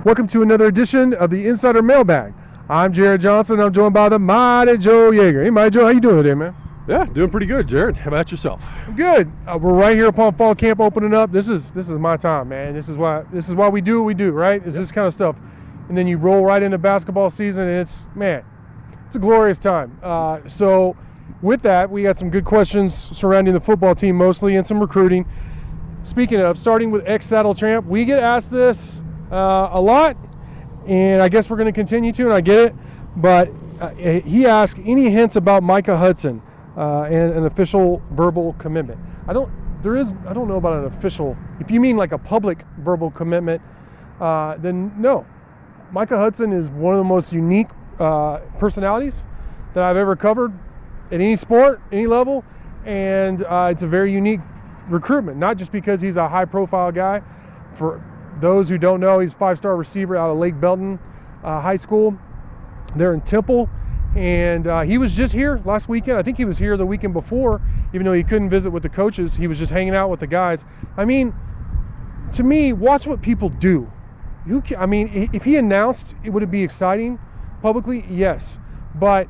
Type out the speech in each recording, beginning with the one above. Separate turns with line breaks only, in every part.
Welcome to another edition of the Insider Mailbag. I'm Jared Johnson. I'm joined by the mighty Joe Yeager. Hey, mighty Joe, how you doing today, man?
Yeah, doing pretty good, Jared. How about yourself?
I'm good. We're right here upon fall camp opening up. This is my time, man. This is why we do what we do, right? It's this kind of stuff, and then you roll right into basketball season, and it's a glorious time. So, with that, we got some good questions surrounding the football team mostly, and some recruiting. Speaking of, starting with ex-Saddle Tramp, we get asked this a lot, and I guess we're going to continue to, and I get it. But he asked any hints about Micah Hudson and an official verbal commitment. I don't know about an official. If you mean like a public verbal commitment, then no. Micah Hudson is one of the most unique personalities that I've ever covered at any sport, any level, and it's a very unique recruitment. Not just because he's a high-profile guy. For those who don't know, he's a 5-star receiver out of Lake Belton High School. They're in Temple, and he was just here last weekend. I think he was here the weekend before, even though he couldn't visit with the coaches. He was just hanging out with the guys. I mean, to me, watch what people do. If he announced, would it be exciting publicly? Yes, but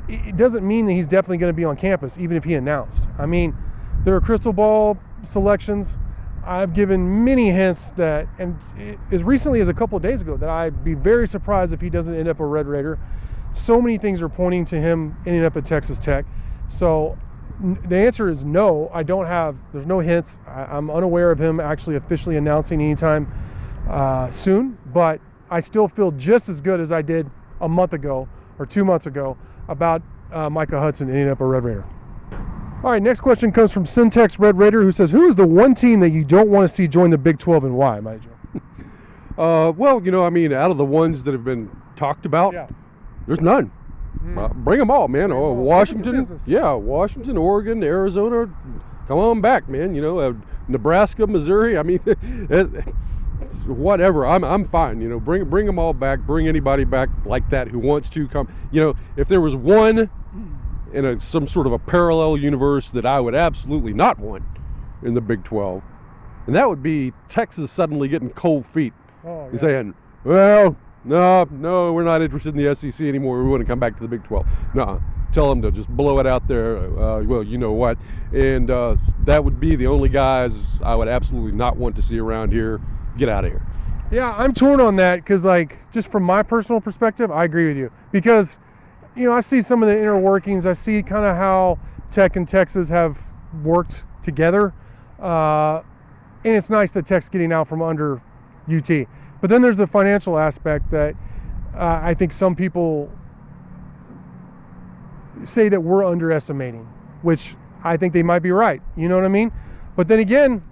it doesn't mean that he's definitely going to be on campus, even if he announced. I mean, there are crystal ball selections. I've given many hints that, and as recently as a couple of days ago, that I'd be very surprised if he doesn't end up a Red Raider. So many things are pointing to him ending up at Texas Tech. So the answer is no. There's no hints. I'm unaware of him actually officially announcing anytime soon, but I still feel just as good as I did a month ago or 2 months ago about Micah Hudson ending up a Red Raider. All right, next question comes from Syntax Red Raider, who says, who is the one team that you don't want to see join the Big 12 and why, Mike Joe?
Out of the ones that have been talked about, there's none. Bring them all, man. Washington, Oregon, Arizona, come on back, man. Nebraska, Missouri. I mean, whatever. I'm fine. Bring them all back. Bring anybody back like that who wants to come. If there was one in some sort of a parallel universe that I would absolutely not want in the Big 12, and that would be Texas suddenly getting cold feet and saying, well, no, we're not interested in the SEC anymore. We want to come back to the Big 12. No, tell them to just blow it out there. Well, you know what? And that would be the only guys I would absolutely not want to see around here. Get out of here.
Yeah, I'm torn on that because, just from my personal perspective, I agree with you. Because I see some of the inner workings. I see kind of how Tech and Texas have worked together. And it's nice that Tech's getting out from under UT. But then there's the financial aspect that I think some people say that we're underestimating, which I think they might be right. You know what I mean? But then again,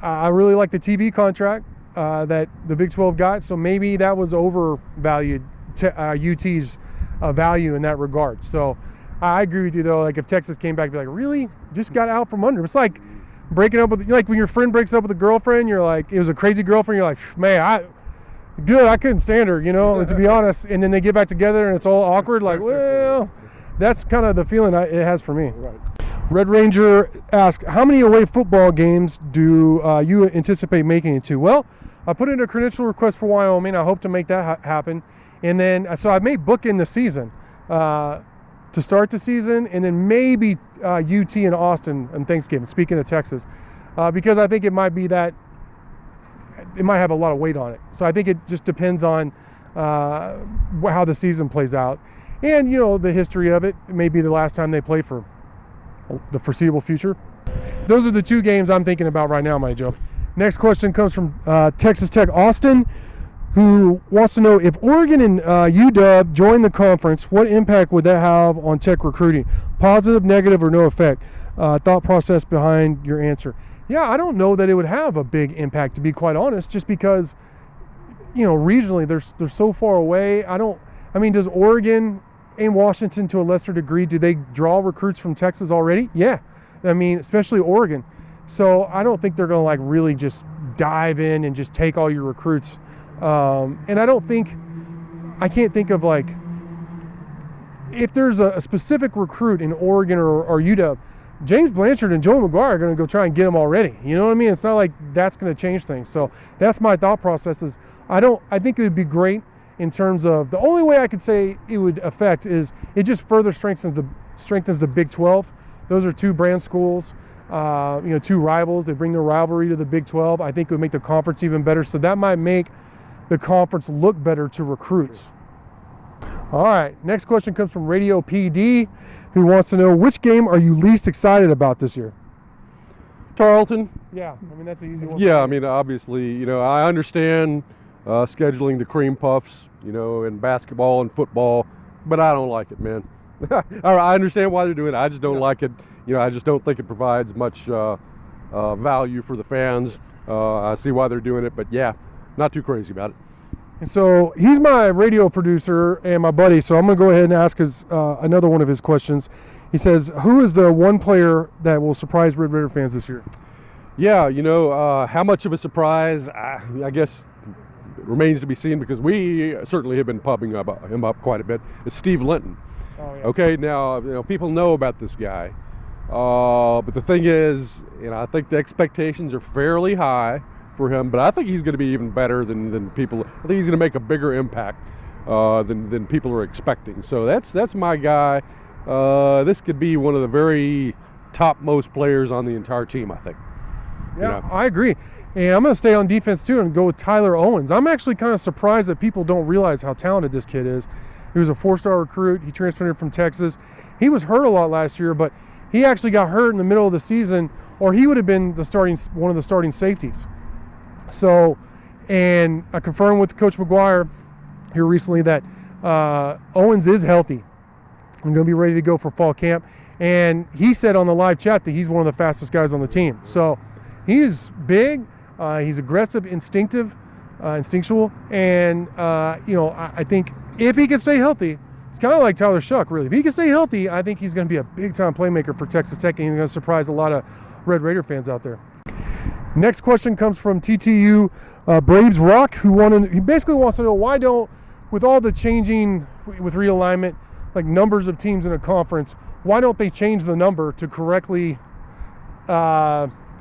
I really like the TV contract that the Big 12 got. So maybe that was overvalued UT's value in that regard. So I agree with you though. If Texas came back and be like, really? Just got out from under. It's like breaking up with, when your friend breaks up with a girlfriend, you're like, it was a crazy girlfriend. You're like, man, I couldn't stand her, to be honest. And then they get back together and it's all awkward. Like, well, that's kind of the feeling it has for me.
Right.
Red Ranger asks, how many away football games do you anticipate making it to? Well, I put in a credential request for Wyoming. I hope to make that happen. And then, so I may book in the season to start the season, and then maybe UT and Austin on Thanksgiving, speaking of Texas, because I think it might be that it might have a lot of weight on it. So I think it just depends on how the season plays out. And, the history of it. It may be the last time they play for the foreseeable future. Those are the two games I'm thinking about right now, my Joe. Next question comes from Texas Tech Austin, who wants to know, if Oregon and UW join the conference, what impact would that have on Tech recruiting? Positive, negative, or no effect? Thought process behind your answer. Yeah, I don't know that it would have a big impact, to be quite honest, just because, regionally they're so far away. Does Oregon and Washington to a lesser degree, do they draw recruits from Texas already? Yeah. Especially Oregon. So I don't think they're going to really just dive in and just take all your recruits. And I can't think of if there's a specific recruit in Oregon or UW James Blanchard and Joey McGuire are going to go try and get him already. You know what I mean? It's not like that's going to change things. So that's my thought process. Is I think it would be great in terms of the only way I could say it would affect is it just further strengthens the Big 12. Those are two brand schools, two rivals. They bring their rivalry to the Big 12. I think it would make the conference even better. So that might make the conference look better to recruits. All right, next question comes from Radio PD, who wants to know, which game are you least excited about this year?
Tarleton.
Yeah, I mean, that's an easy one.
Yeah, I mean, obviously, I understand scheduling the cream puffs, in basketball and football, but I don't like it, man. I understand why they're doing it. I just don't like it. I just don't think it provides much value for the fans. I see why they're doing it, but yeah, not too crazy about it.
And so he's my radio producer and my buddy, so I'm going to go ahead and ask another one of his questions. He says, who is the one player that will surprise Red Raider fans this year?
Yeah, how much of a surprise, I guess, remains to be seen, because we certainly have been pumping him up quite a bit. It's Steve Linton.
Oh, yeah.
Okay, now, people know about this guy. But the thing is, I think the expectations are fairly high for him, but I think he's going to be even better than people. I think he's going to make a bigger impact than people are expecting. So that's my guy. This could be one of the very topmost players on the entire team, I think.
Yeah, I agree. And I'm going to stay on defense too and go with Tyler Owens. I'm actually kind of surprised that people don't realize how talented this kid is. He was a 4-star recruit. He transferred in from Texas. He was hurt a lot last year, but he actually got hurt in the middle of the season, or he would have been one of the starting safeties. So, and I confirmed with Coach McGuire here recently that Owens is healthy. I'm going to be ready to go for fall camp. And he said on the live chat that he's one of the fastest guys on the team. So he's big, he's aggressive, instinctual. And, I think if he can stay healthy, it's kind of like Tyler Shuck, really. If he can stay healthy, I think he's going to be a big-time playmaker for Texas Tech, and he's going to surprise a lot of Red Raider fans out there. Next question comes from TTU Braves Rock, he basically wants to know, why don't, with all the changing with realignment, like numbers of teams in a conference, why don't they change the number to correctly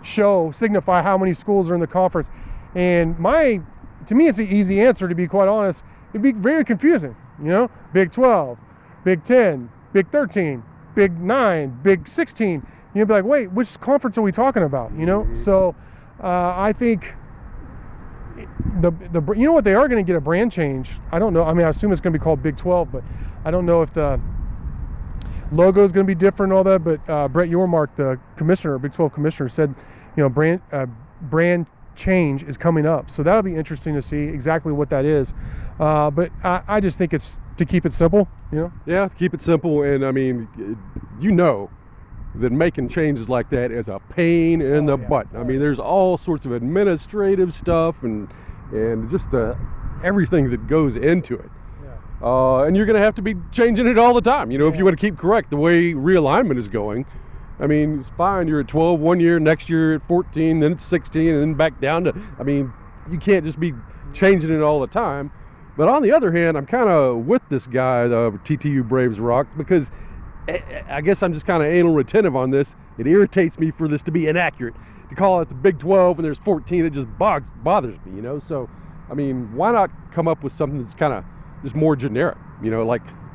signify how many schools are in the conference? And to me, it's an easy answer, to be quite honest. It'd be very confusing, Big 12, Big 10, Big 13, Big 9, Big 16. You'd be like, wait, which conference are we talking about, So I think what, they are going to get a brand change. I don't know. I mean, I assume it's going to be called Big 12, but I don't know if the logo is going to be different and all that. But Brett Yormark, the commissioner, Big 12 commissioner, said, brand change is coming up. So that'll be interesting to see exactly what that is. But I just think it's to keep it simple,
Yeah, keep it simple. And I mean, that making changes like that is a pain in the butt. I mean, there's all sorts of administrative stuff and just everything that goes into it. And you're going to have to be changing it all the time, if you want to keep correct the way realignment is going. I mean, it's fine, you're at 12 one year, next year at 14, then it's 16, and then back down to, I mean, you can't just be changing it all the time. But on the other hand, I'm kind of with this guy, the TTU Braves Rock, because I guess I'm just kind of anal retentive on this. It irritates me for this to be inaccurate. To call it the Big 12 and there's 14, it just bothers me, So, I mean, why not come up with something that's kind of just more generic,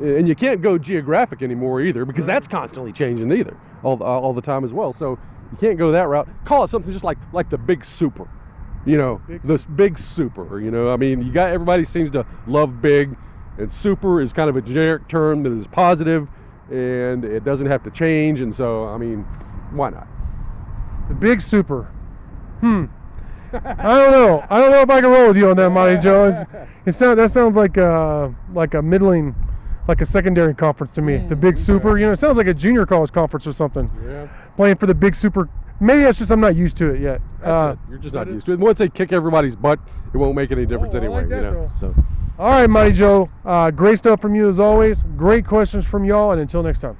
and you can't go geographic anymore either, because that's constantly changing either, all the time as well. So you can't go that route. Call it something just like the Big Super, this Big Super, I mean, everybody seems to love big, and super is kind of a generic term that is positive, and it doesn't have to change. And so, I mean, why not?
The Big Super. I don't know. I don't know if I can roll with you on that, Monty Joe. That sounds like a middling, like a secondary conference to me. The Big Super. It sounds like a junior college conference or something. Yeah. Playing for the Big Super. Maybe that's just I'm not used to it yet.
That's it. You're just not used to it. Once they kick everybody's butt, it won't make any difference anyway.
I like that, So. All right, Monty Joe. Great stuff from you as always. Great questions from y'all, and until next time.